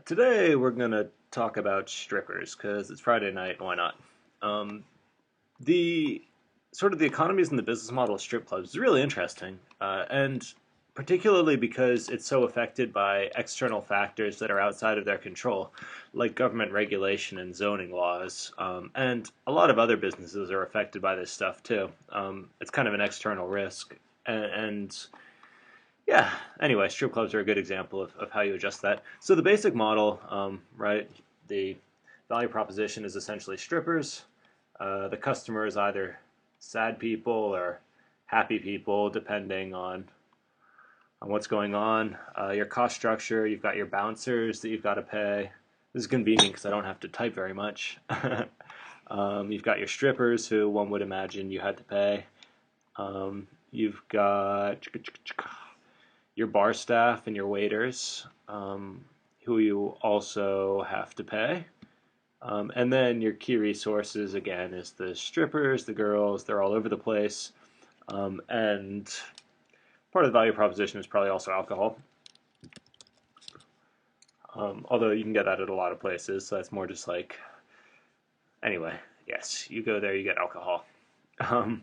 Today we're going to talk about strippers because it's Friday night and why not? Um, the sort of the economies and the business model of strip clubs is really interesting, and particularly because it's so affected by external factors that are outside of their control, like government regulation and zoning laws. And a lot of other businesses are affected by this stuff too. It's kind of an external risk, and yeah. Anyway, strip clubs are a good example of how you adjust that. So the basic model, right? The value proposition is essentially strippers. The customer is either sad people or happy people, depending on what's going on. Your cost structure, you've got your bouncers that you've got to pay. This is convenient because I don't have to type very much. You've got your strippers, who one would imagine you had to pay. You've got your bar staff and your waiters, who you also have to pay. And then your key resources, again, is the strippers, the girls, they're all over the place. And part of the value proposition is probably also alcohol. Although you can get that at a lot of places, so that's more just like, anyway, yes, you go there, you get alcohol. Um,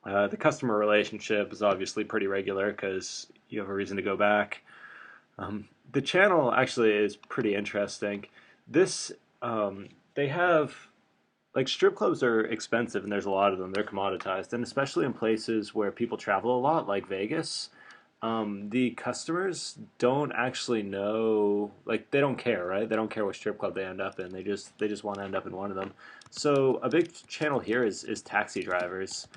the customer relationship is obviously pretty regular because you have a reason to go back. The channel actually is pretty interesting. This they have like strip clubs are expensive and there's a lot of them. They're commoditized, and especially in places where people travel a lot, like Vegas. The customers don't actually know, like they don't care, right? They don't care what strip club they end up in. They just want to end up in one of them. So a big channel here is taxi drivers.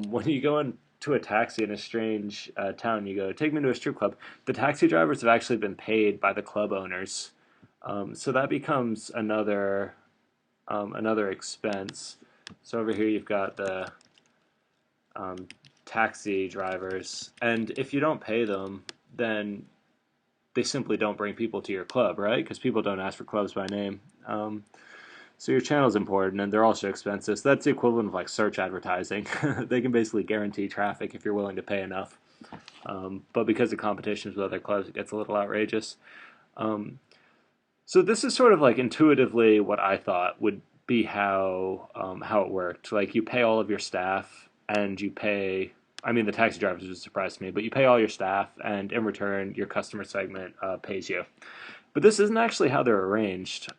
When you go into a taxi in a strange town, you go, take me to a strip club. The taxi drivers have actually been paid by the club owners, so that becomes another expense. So over here you've got the um, taxi drivers, and if you don't pay them, then they simply don't bring people to your club, right? Because people don't ask for clubs by name. So your channel is important, and they're also expensive. So that's the equivalent of like search advertising. They can basically guarantee traffic if you're willing to pay enough. But because of competitions with other clubs, it gets a little outrageous. Um, so this is sort of like intuitively what I thought would be how it worked. Like you pay all of your staff, and you pay. I mean, the taxi drivers would surprise me, but you pay all your staff, and in return, your customer segment pays you. But this isn't actually how they're arranged.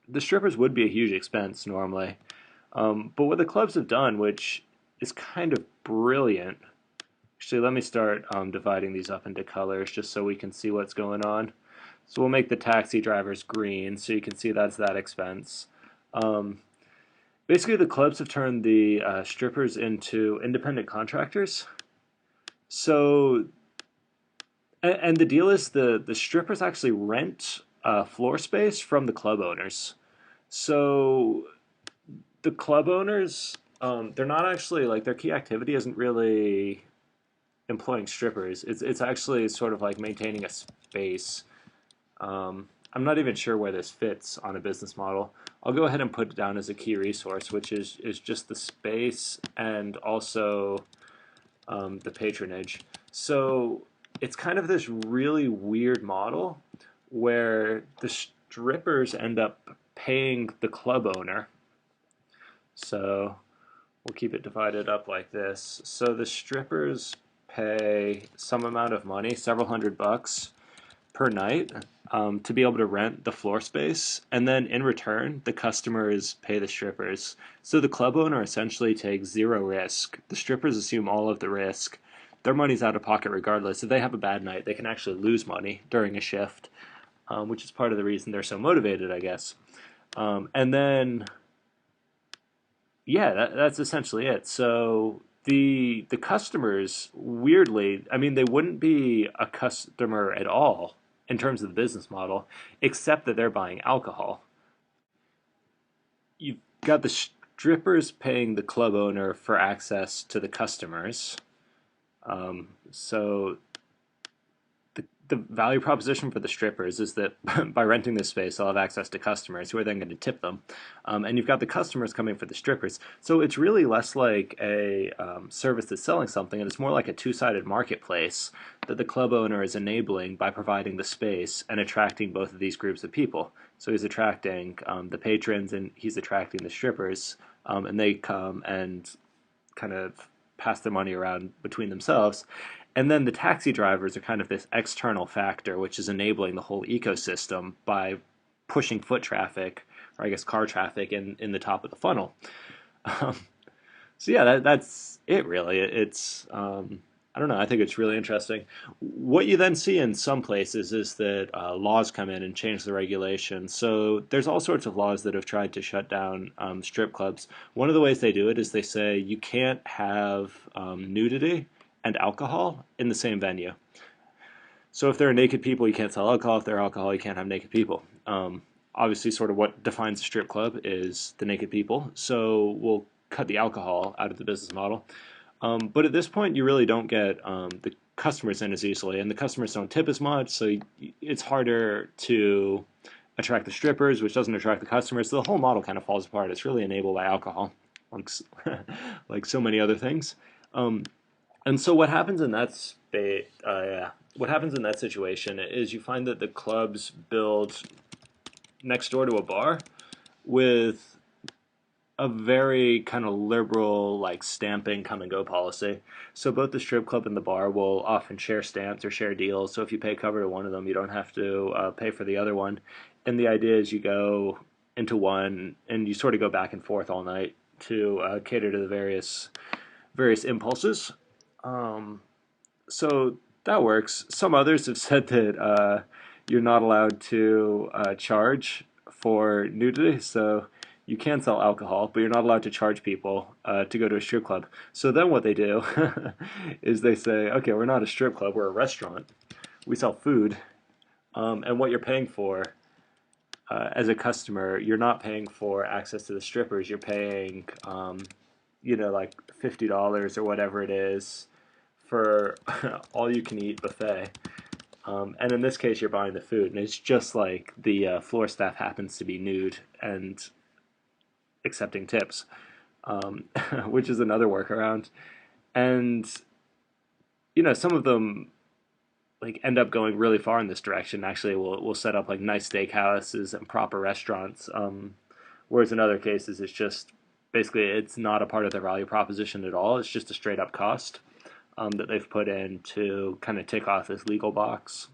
The strippers would be a huge expense normally, but what the clubs have done, which is kind of brilliant. Actually, let me start dividing these up into colors just so we can see what's going on. So we'll make the taxi drivers green so you can see that's that expense. Um, Basically, the clubs have turned the strippers into independent contractors. So, and the deal is the strippers actually rent floor space from the club owners. So the club owners, they're not actually like their key activity isn't really employing strippers. It's actually sort of like maintaining a space. I'm not even sure where this fits on a business model. I'll go ahead and put it down as a key resource, which is just the space and also the patronage. So it's kind of this really weird model where the strippers end up paying the club owner. So we'll keep it divided up like this. So the strippers pay some amount of money, several $100 per night, to be able to rent the floor space, and then in return, the customers pay the strippers. So the club owner essentially takes zero risk. The strippers assume all of the risk. Their money's out of pocket regardless. If they have a bad night, they can actually lose money during a shift, which is part of the reason they're so motivated, I guess. And then, yeah, that's essentially it. So the customers, weirdly, I mean, they wouldn't be a customer at all in terms of the business model, except that they're buying alcohol. You've got the strippers paying the club owner for access to the customers. So the the value proposition for the strippers is that by renting this space, they'll have access to customers who are then going to tip them. And you've got the customers coming for the strippers. So it's really less like a service that's selling something, and it's more like a two-sided marketplace that the club owner is enabling by providing the space and attracting both of these groups of people. So he's attracting the patrons and he's attracting the strippers, and they come and kind of pass their money around between themselves. And then the taxi drivers are kind of this external factor, which is enabling the whole ecosystem by pushing foot traffic, or I guess car traffic, in the top of the funnel. Um, so yeah, that's it really. It's I don't know. I think it's really interesting. What you then see in some places is that laws come in and change the regulations. So there's all sorts of laws that have tried to shut down strip clubs. One of the ways they do it is they say you can't have nudity and alcohol in the same venue. So if there are naked people, you can't sell alcohol. If there are alcohol, you can't have naked people. Obviously, sort of what defines a strip club is the naked people. So we'll cut the alcohol out of the business model. But at this point, you really don't get the customers in as easily, and the customers don't tip as much, so it's harder to attract the strippers, which doesn't attract the customers. So the whole model kind of falls apart. It's really enabled by alcohol, like like so many other things. Um, and so what happens in that yeah. What happens in that situation is you find that the clubs build next door to a bar with a very kind of liberal, like stamping come and go policy. So both the strip club and the bar will often share stamps or share deals. So if you pay cover to one of them, you don't have to pay for the other one. And the idea is you go into one and you sort of go back and forth all night to cater to the various impulses. Um, so that works. Some others have said that you're not allowed to charge for nudity. So you can sell alcohol, but you're not allowed to charge people to go to a strip club. So then what they do is they say, okay, we're not a strip club, we're a restaurant. We sell food, and what you're paying for as a customer, you're not paying for access to the strippers. You're paying, like $50 or whatever it is for all you can eat buffet. And in this case, you're buying the food, and it's just like the floor staff happens to be nude and accepting tips, um, which is another workaround. And some of them like end up going really far in this direction. Actually, we'll set up like nice steakhouses and proper restaurants. Whereas in other cases, it's just basically it's not a part of their value proposition at all. It's just a straight up cost that they've put in to kind of tick off this legal box.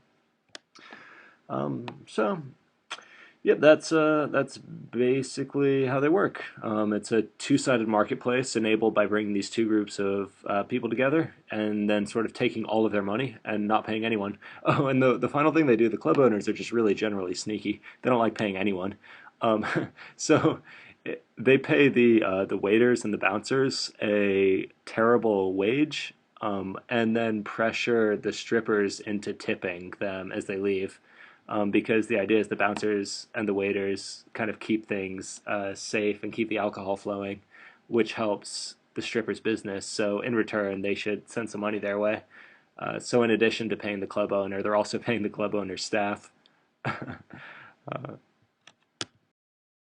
So yeah, that's basically how they work. It's a two-sided marketplace enabled by bringing these two groups of people together and then sort of taking all of their money and not paying anyone. Oh, and the final thing they do, the club owners are just really generally sneaky. They don't like paying anyone. Um, so they pay the waiters and the bouncers a terrible wage, and then pressure the strippers into tipping them as they leave because the idea is the bouncers and the waiters kind of keep things safe and keep the alcohol flowing, which helps the strippers' business. So in return, they should send some money their way. So in addition to paying the club owner, they're also paying the club owner's staff.